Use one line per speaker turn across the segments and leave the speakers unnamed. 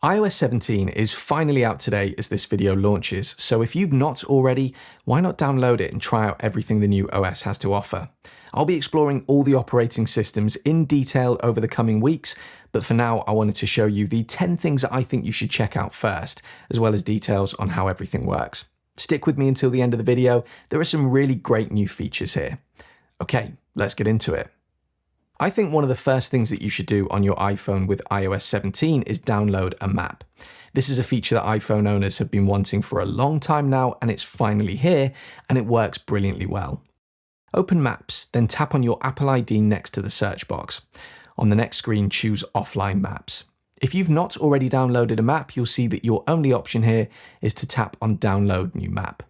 iOS 17 is finally out today as this video launches, so if you've not already, why not download it and try out everything the new OS has to offer? I'll be exploring all the operating systems in detail over the coming weeks, but for now I wanted to show you the 10 things that I think you should check out first, as well as details on how everything works. Stick with me until the end of the video, there are some really great new features here. Okay, let's get into it. I think one of the first things that you should do on your iPhone with iOS 17 is download a map. This is a feature that iPhone owners have been wanting for a long time now, and it's finally here, and it works brilliantly well. Open Maps, then tap on your Apple ID next to the search box. On the next screen, choose Offline Maps. If you've not already downloaded a map, you'll see that your only option here is to tap on Download New Map.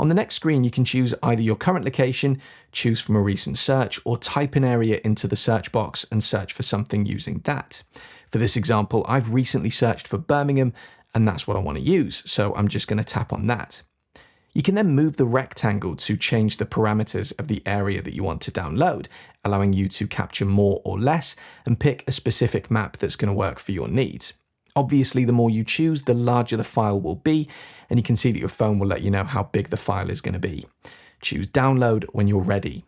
On the next screen, you can choose either your current location, choose from a recent search, or type an area into the search box and search for something using that. For this example, I've recently searched for Birmingham, and that's what I want to use, so I'm just going to tap on that. You can then move the rectangle to change the parameters of the area that you want to download, allowing you to capture more or less and pick a specific map that's going to work for your needs. Obviously, the more you choose, the larger the file will be, and you can see that your phone will let you know how big the file is going to be. Choose Download when you're ready.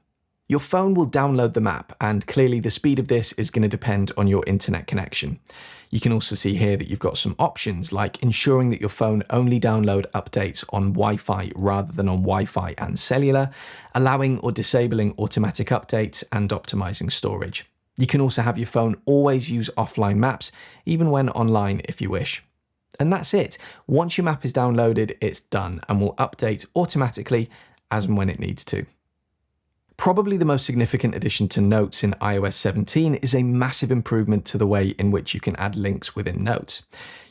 Your phone will download the map, and clearly the speed of this is going to depend on your internet connection. You can also see here that you've got some options like ensuring that your phone only download updates on Wi-Fi rather than on Wi-Fi and cellular, allowing or disabling automatic updates, and optimizing storage. You can also have your phone always use offline maps, even when online if you wish. And that's it. Once your map is downloaded, it's done and will update automatically as and when it needs to. Probably the most significant addition to Notes in iOS 17 is a massive improvement to the way in which you can add links within Notes.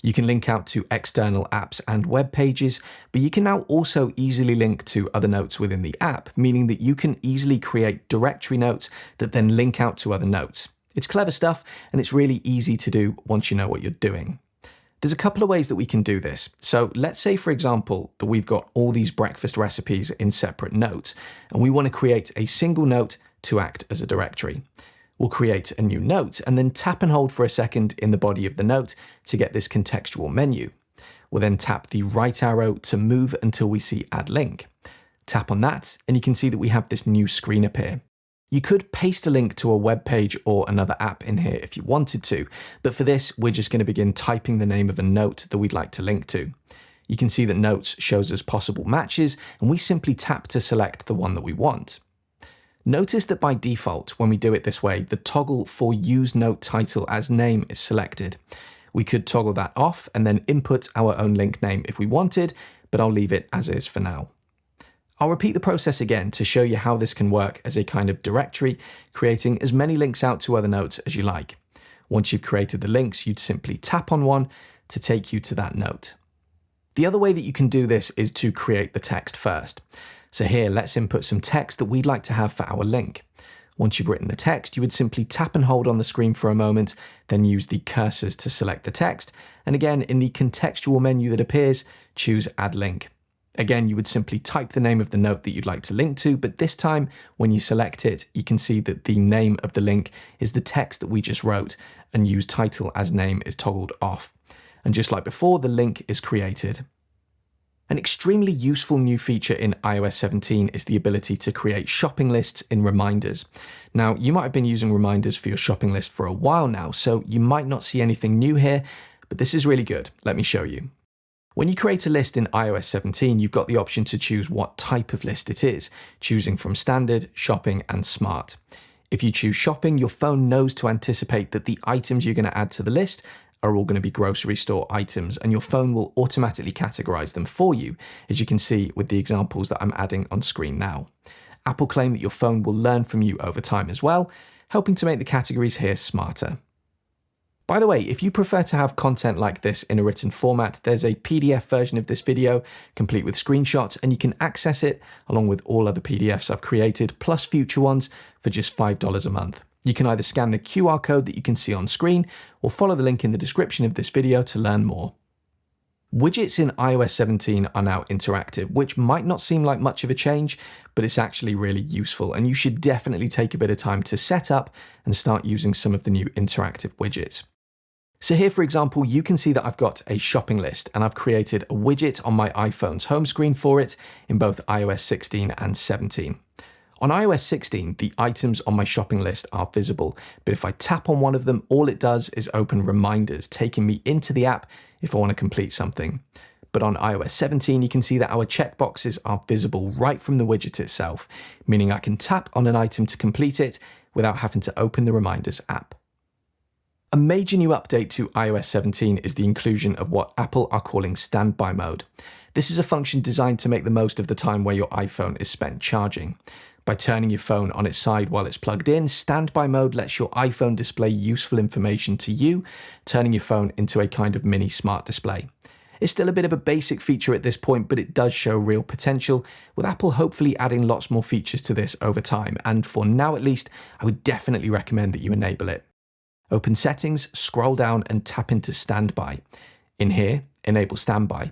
You can link out to external apps and web pages, but you can now also easily link to other notes within the app, meaning that you can easily create directory notes that then link out to other notes. It's clever stuff, and it's really easy to do once you know what you're doing. There's a couple of ways that we can do this. So let's say, for example, that we've got all these breakfast recipes in separate notes, and we want to create a single note to act as a directory. We'll create a new note and then tap and hold for a second in the body of the note to get this contextual menu. We'll then tap the right arrow to move until we see Add Link. Tap on that, and you can see that we have this new screen appear. You could paste a link to a web page or another app in here if you wanted to, but for this, we're just going to begin typing the name of a note that we'd like to link to. You can see that Notes shows us possible matches, and we simply tap to select the one that we want. Notice that by default, when we do it this way, the toggle for Use Note Title as Name is selected. We could toggle that off and then input our own link name if we wanted, but I'll leave it as is for now. I'll repeat the process again to show you how this can work as a kind of directory, creating as many links out to other notes as you like. Once you've created the links, you'd simply tap on one to take you to that note. The other way that you can do this is to create the text first. So here, let's input some text that we'd like to have for our link. Once you've written the text, you would simply tap and hold on the screen for a moment, then use the cursors to select the text, and again, in the contextual menu that appears, choose Add Link. Again, you would simply type the name of the note that you'd like to link to, but this time, when you select it, you can see that the name of the link is the text that we just wrote, and Use Title as Name is toggled off. And just like before, the link is created. An extremely useful new feature in iOS 17 is the ability to create shopping lists in reminders. Now, you might have been using reminders for your shopping list for a while now, so you might not see anything new here, but this is really good. Let me show you. When you create a list in iOS 17, you've got the option to choose what type of list it is, choosing from Standard, Shopping, and Smart. If you choose Shopping, your phone knows to anticipate that the items you're going to add to the list are all going to be grocery store items, and your phone will automatically categorize them for you, as you can see with the examples that I'm adding on screen now. Apple claim that your phone will learn from you over time as well, helping to make the categories here smarter. By the way, if you prefer to have content like this in a written format, there's a PDF version of this video, complete with screenshots, and you can access it along with all other PDFs I've created, plus future ones, for just $5 a month. You can either scan the QR code that you can see on screen, or follow the link in the description of this video to learn more. Widgets in iOS 17 are now interactive, which might not seem like much of a change, but it's actually really useful, and you should definitely take a bit of time to set up and start using some of the new interactive widgets. So here, for example, you can see that I've got a shopping list and I've created a widget on my iPhone's home screen for it in both iOS 16 and 17. On iOS 16, the items on my shopping list are visible, but if I tap on one of them, all it does is open reminders, taking me into the app if I want to complete something. But on iOS 17, you can see that our checkboxes are visible right from the widget itself, meaning I can tap on an item to complete it without having to open the Reminders app. A major new update to iOS 17 is the inclusion of what Apple are calling standby mode. This is a function designed to make the most of the time where your iPhone is spent charging. By turning your phone on its side while it's plugged in, standby mode lets your iPhone display useful information to you, turning your phone into a kind of mini smart display. It's still a bit of a basic feature at this point, but it does show real potential, with Apple hopefully adding lots more features to this over time, and for now at least, I would definitely recommend that you enable it. Open Settings, scroll down and tap into Standby. In here, enable Standby.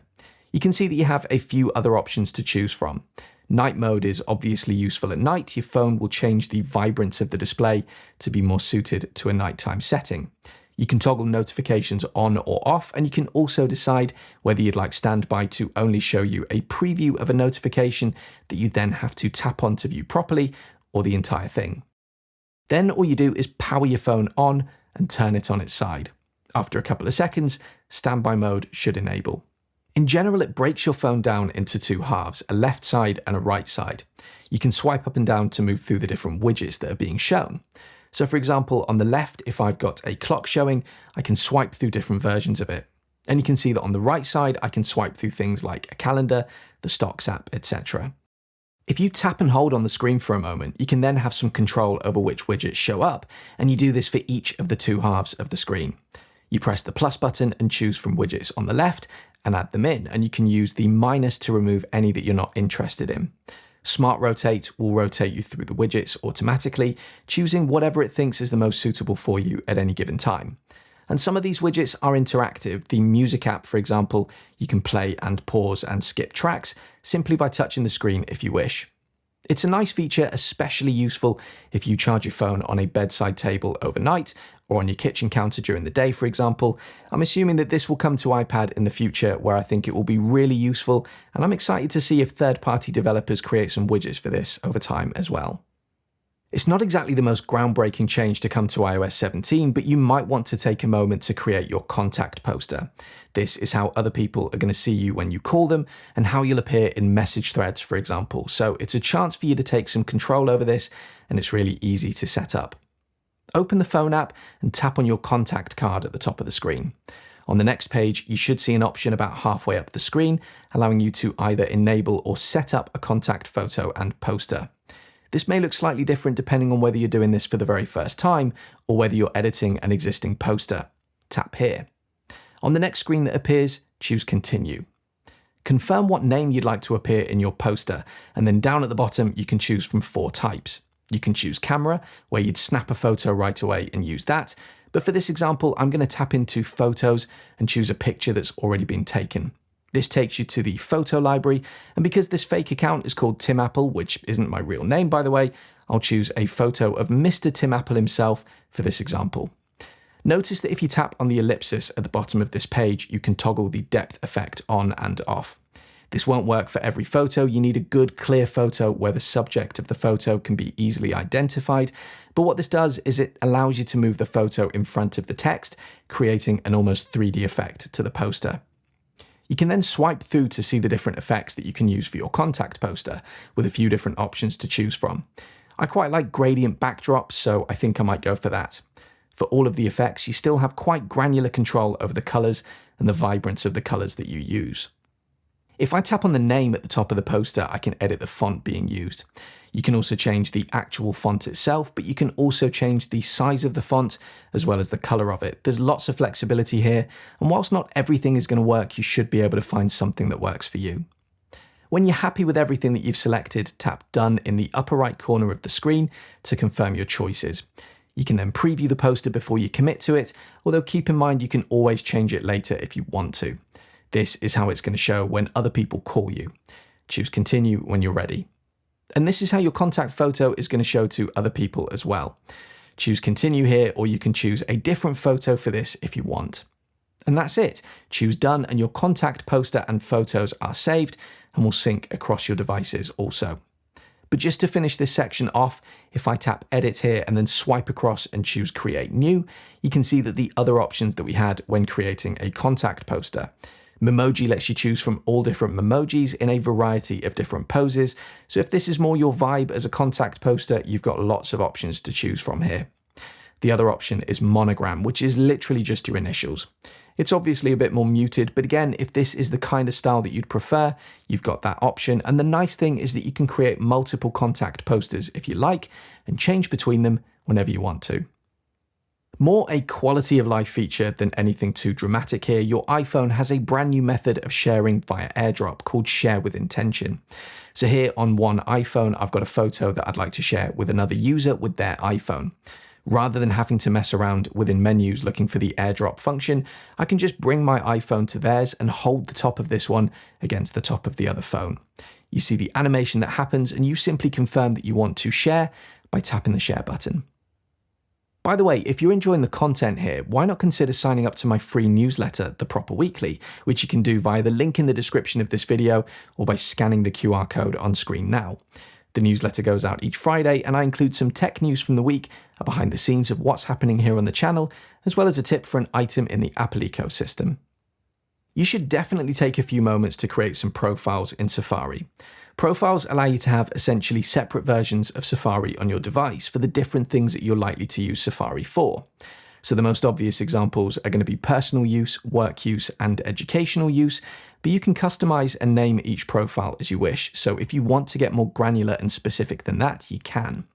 You can see that you have a few other options to choose from. Night mode is obviously useful at night. Your phone will change the vibrance of the display to be more suited to a nighttime setting. You can toggle notifications on or off, and you can also decide whether you'd like Standby to only show you a preview of a notification that you then have to tap on to view properly, or the entire thing. Then all you do is power your phone on and turn it on its side. After a couple of seconds, standby mode should enable. In general, it breaks your phone down into two halves, a left side and a right side. You can swipe up and down to move through the different widgets that are being shown. So for example, on the left, if I've got a clock showing, I can swipe through different versions of it. And you can see that on the right side, I can swipe through things like a calendar, the Stocks app, etc. If you tap and hold on the screen for a moment, you can then have some control over which widgets show up, and you do this for each of the two halves of the screen. You press the plus button and choose from widgets on the left and add them in, and you can use the minus to remove any that you're not interested in. Smart Rotate will rotate you through the widgets automatically, choosing whatever it thinks is the most suitable for you at any given time. And some of these widgets are interactive. The Music app, for example, you can play and pause and skip tracks simply by touching the screen if you wish. It's a nice feature, especially useful if you charge your phone on a bedside table overnight or on your kitchen counter during the day, for example. I'm assuming that this will come to iPad in the future, where I think it will be really useful, and I'm excited to see if third-party developers create some widgets for this over time as well. It's not exactly the most groundbreaking change to come to iOS 17, but you might want to take a moment to create your contact poster. This is how other people are going to see you when you call them, and how you'll appear in message threads, for example. So it's a chance for you to take some control over this, and it's really easy to set up. Open the phone app and tap on your contact card at the top of the screen. On the next page, you should see an option about halfway up the screen, allowing you to either enable or set up a contact photo and poster. This may look slightly different depending on whether you're doing this for the very first time or whether you're editing an existing poster. Tap here. On the next screen that appears, choose Continue. Confirm what name you'd like to appear in your poster, and then down at the bottom you can choose from 4 types. You can choose Camera, where you'd snap a photo right away and use that, but for this example I'm going to tap into Photos and choose a picture that's already been taken. This takes you to the photo library, and because this fake account is called Tim Apple, which isn't my real name by the way, I'll choose a photo of Mr. Tim Apple himself for this example. Notice that if you tap on the ellipsis at the bottom of this page, you can toggle the depth effect on and off. This won't work for every photo. You need a good clear photo where the subject of the photo can be easily identified, but what this does is it allows you to move the photo in front of the text, creating an almost 3D effect to the poster. You can then swipe through to see the different effects that you can use for your contact poster, with a few different options to choose from. I quite like gradient backdrops, so I think I might go for that. For all of the effects, you still have quite granular control over the colours and the vibrance of the colours that you use. If I tap on the name at the top of the poster, I can edit the font being used. You can also change the actual font itself, but you can also change the size of the font as well as the color of it. There's lots of flexibility here, and whilst not everything is going to work, you should be able to find something that works for you. When you're happy with everything that you've selected, tap Done in the upper right corner of the screen to confirm your choices. You can then preview the poster before you commit to it, although keep in mind you can always change it later if you want to. This is how it's going to show when other people call you. Choose Continue when you're ready. And this is how your contact photo is going to show to other people as well. Choose continue here, or you can choose a different photo for this if you want. And that's it. Choose done and your contact poster and photos are saved and will sync across your devices also. But just to finish this section off, if I tap edit here and then swipe across and choose create new, you can see that the other options that we had when creating a contact poster. Memoji lets you choose from all different memojis in a variety of different poses. So if this is more your vibe as a contact poster, you've got lots of options to choose from here. The other option is monogram, which is literally just your initials. It's obviously a bit more muted, but again, if this is the kind of style that you'd prefer, you've got that option. And the nice thing is that you can create multiple contact posters if you like and change between them whenever you want to. More a quality of life feature than anything too dramatic here, your iPhone has a brand new method of sharing via AirDrop called Share with Intention. So here on one iPhone, I've got a photo that I'd like to share with another user with their iPhone. Rather than having to mess around within menus looking for the AirDrop function, I can just bring my iPhone to theirs and hold the top of this one against the top of the other phone. You see the animation that happens and you simply confirm that you want to share by tapping the share button. By the way, if you're enjoying the content here, why not consider signing up to my free newsletter, The Proper Weekly, which you can do via the link in the description of this video or by scanning the QR code on screen now. The newsletter goes out each Friday and I include some tech news from the week, a behind the scenes of what's happening here on the channel, as well as a tip for an item in the Apple ecosystem. You should definitely take a few moments to create some profiles in Safari. Profiles allow you to have essentially separate versions of Safari on your device for the different things that you're likely to use Safari for. So the most obvious examples are going to be personal use, work use, and educational use, but you can customize and name each profile as you wish. So if you want to get more granular and specific than that, you can.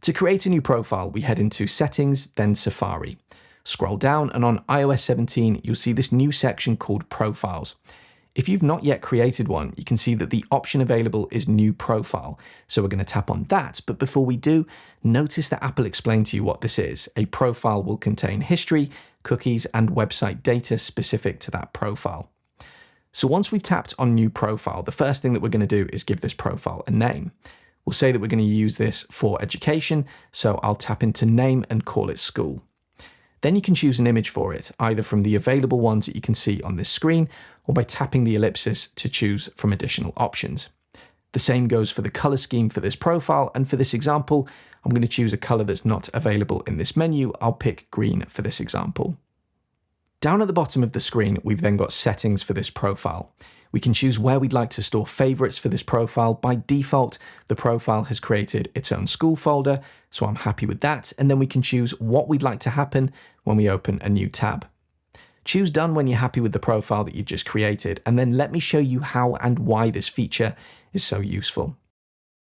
To create a new profile, we head into Settings, then Safari. Scroll down and on iOS 17, you'll see this new section called Profiles. If you've not yet created one, you can see that the option available is New Profile. So we're going to tap on that. But before we do, notice that Apple explained to you what this is. A profile will contain history, cookies, and website data specific to that profile. So once we've tapped on New Profile, the first thing that we're going to do is give this profile a name. We'll say that we're going to use this for education. So I'll tap into Name and call it School. Then you can choose an image for it, either from the available ones that you can see on this screen, or by tapping the ellipsis to choose from additional options. The same goes for the color scheme for this profile, and for this example, I'm going to choose a color that's not available in this menu. I'll pick green for this example. Down at the bottom of the screen, we've then got settings for this profile. We can choose where we'd like to store favorites for this profile. By default, the profile has created its own school folder, so I'm happy with that. And then we can choose what we'd like to happen when we open a new tab. Choose done when you're happy with the profile that you've just created, and then let me show you how and why this feature is so useful.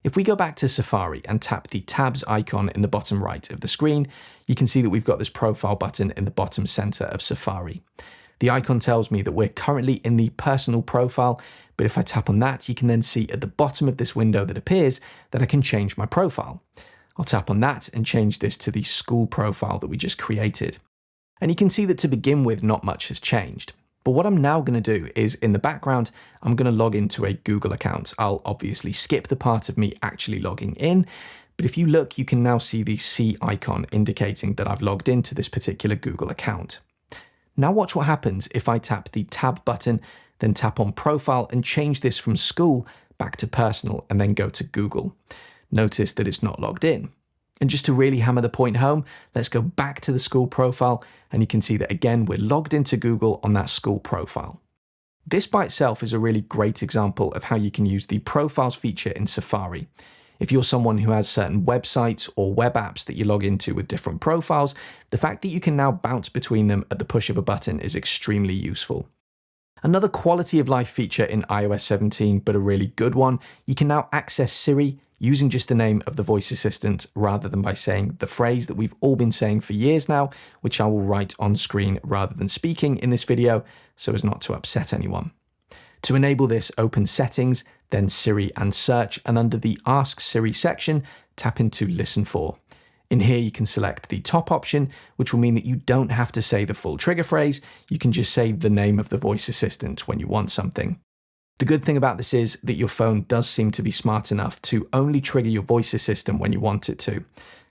If we go back to Safari and tap the tabs icon in the bottom right of the screen, you can see that we've got this profile button in the bottom center of Safari. The icon tells me that we're currently in the personal profile, but if I tap on that, you can then see at the bottom of this window that appears that I can change my profile. I'll tap on that and change this to the school profile that we just created. And you can see that to begin with, not much has changed. But what I'm now going to do is in the background, I'm going to log into a Google account. I'll obviously skip the part of me actually logging in, but if you look, you can now see the C icon indicating that I've logged into this particular Google account. Now watch what happens if I tap the tab button, then tap on profile and change this from school back to personal and then go to Google. Notice that it's not logged in. And just to really hammer the point home, let's go back to the school profile and you can see that again, we're logged into Google on that school profile. This by itself is a really great example of how you can use the profiles feature in Safari. If you're someone who has certain websites or web apps that you log into with different profiles, the fact that you can now bounce between them at the push of a button is extremely useful. Another quality of life feature in iOS 17, but a really good one, you can now access Siri using just the name of the voice assistant rather than by saying the phrase that we've all been saying for years now, which I will write on screen rather than speaking in this video so as not to upset anyone. To enable this, open Settings, then Siri and Search, and under the Ask Siri section, tap into Listen For. In here, you can select the top option, which will mean that you don't have to say the full trigger phrase. You can just say the name of the voice assistant when you want something. The good thing about this is that your phone does seem to be smart enough to only trigger your voice assistant when you want it to.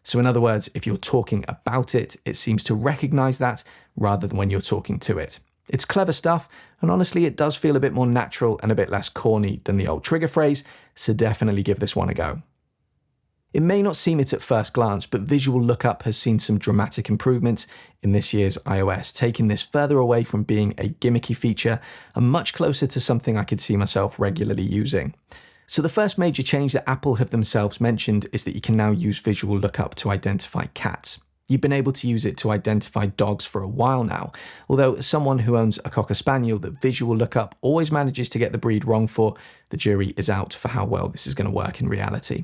So in other words, if you're talking about it, it seems to recognize that rather than when you're talking to it. It's clever stuff, and honestly, it does feel a bit more natural and a bit less corny than the old trigger phrase, so definitely give this one a go. It may not seem it at first glance, but Visual Lookup has seen some dramatic improvements in this year's iOS, taking this further away from being a gimmicky feature and much closer to something I could see myself regularly using. So the first major change that Apple have themselves mentioned is that you can now use Visual Lookup to identify cats. You've been able to use it to identify dogs for a while now, although as someone who owns a Cocker Spaniel that Visual Lookup always manages to get the breed wrong for, the jury is out for how well this is going to work in reality.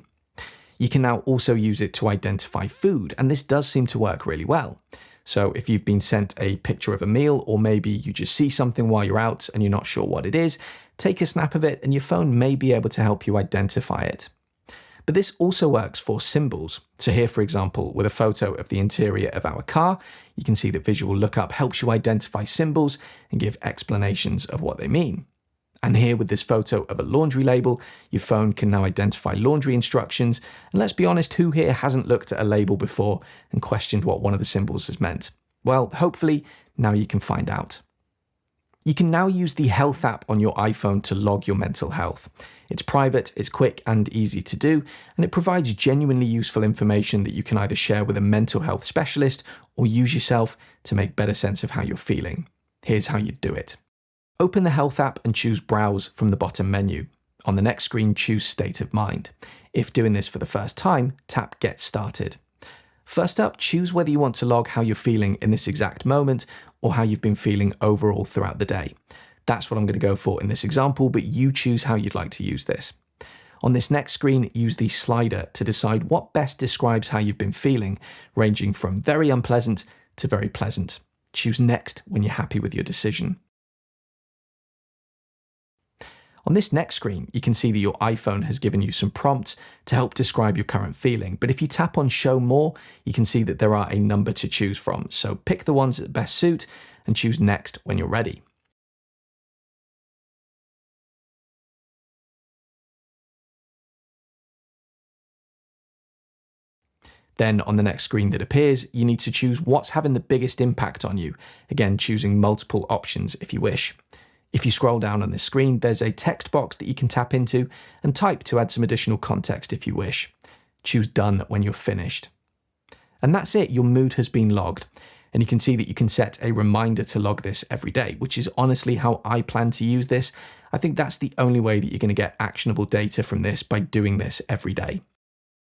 You can now also use it to identify food, and this does seem to work really well. So if you've been sent a picture of a meal, or maybe you just see something while you're out and you're not sure what it is, take a snap of it and your phone may be able to help you identify it. But this also works for symbols. So here, for example, with a photo of the interior of our car, you can see that Visual Lookup helps you identify symbols and give explanations of what they mean. And here with this photo of a laundry label, your phone can now identify laundry instructions. And let's be honest, who here hasn't looked at a label before and questioned what one of the symbols has meant? Well, hopefully now you can find out. You can now use the Health app on your iPhone to log your mental health. It's private, it's quick and easy to do, and it provides genuinely useful information that you can either share with a mental health specialist or use yourself to make better sense of how you're feeling. Here's how you do it. Open the Health app and choose Browse from the bottom menu. On the next screen, choose State of Mind. If doing this for the first time, tap Get Started. First up, choose whether you want to log how you're feeling in this exact moment or how you've been feeling overall throughout the day. That's what I'm going to go for in this example, but you choose how you'd like to use this. On this next screen, use the slider to decide what best describes how you've been feeling, ranging from very unpleasant to very pleasant. Choose Next when you're happy with your decision. On this next screen, you can see that your iPhone has given you some prompts to help describe your current feeling. But if you tap on Show More, you can see that there are a number to choose from. So pick the ones that best suit and choose Next when you're ready. Then on the next screen that appears, you need to choose what's having the biggest impact on you. Again, choosing multiple options if you wish. If you scroll down on this screen, there's a text box that you can tap into and type to add some additional context if you wish. Choose Done when you're finished. And that's it, your mood has been logged. And you can see that you can set a reminder to log this every day, which is honestly how I plan to use this. I think that's the only way that you're going to get actionable data from this, by doing this every day.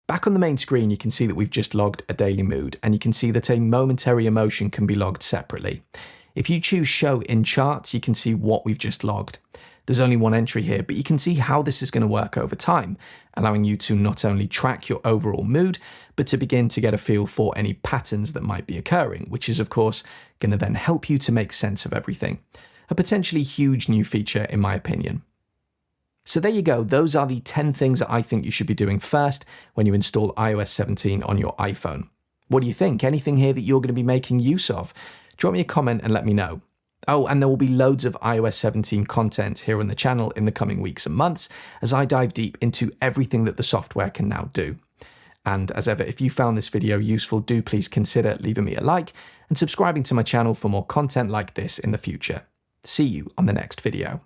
Back on the main screen, you can see that we've just logged a daily mood, and you can see that a momentary emotion can be logged separately. If you choose Show in Charts, you can see what we've just logged. There's only one entry here, but you can see how this is going to work over time, allowing you to not only track your overall mood, but to begin to get a feel for any patterns that might be occurring, which is of course going to then help you to make sense of everything. A potentially huge new feature in my opinion. So there you go, those are the 10 things that I think you should be doing first when you install iOS 17 on your iPhone. What do you think? Anything here that you're going to be making use of? Drop me a comment and let me know. Oh, and there will be loads of iOS 17 content here on the channel in the coming weeks and months as I dive deep into everything that the software can now do. And as ever, if you found this video useful, do please consider leaving me a like and subscribing to my channel for more content like this in the future. See you on the next video.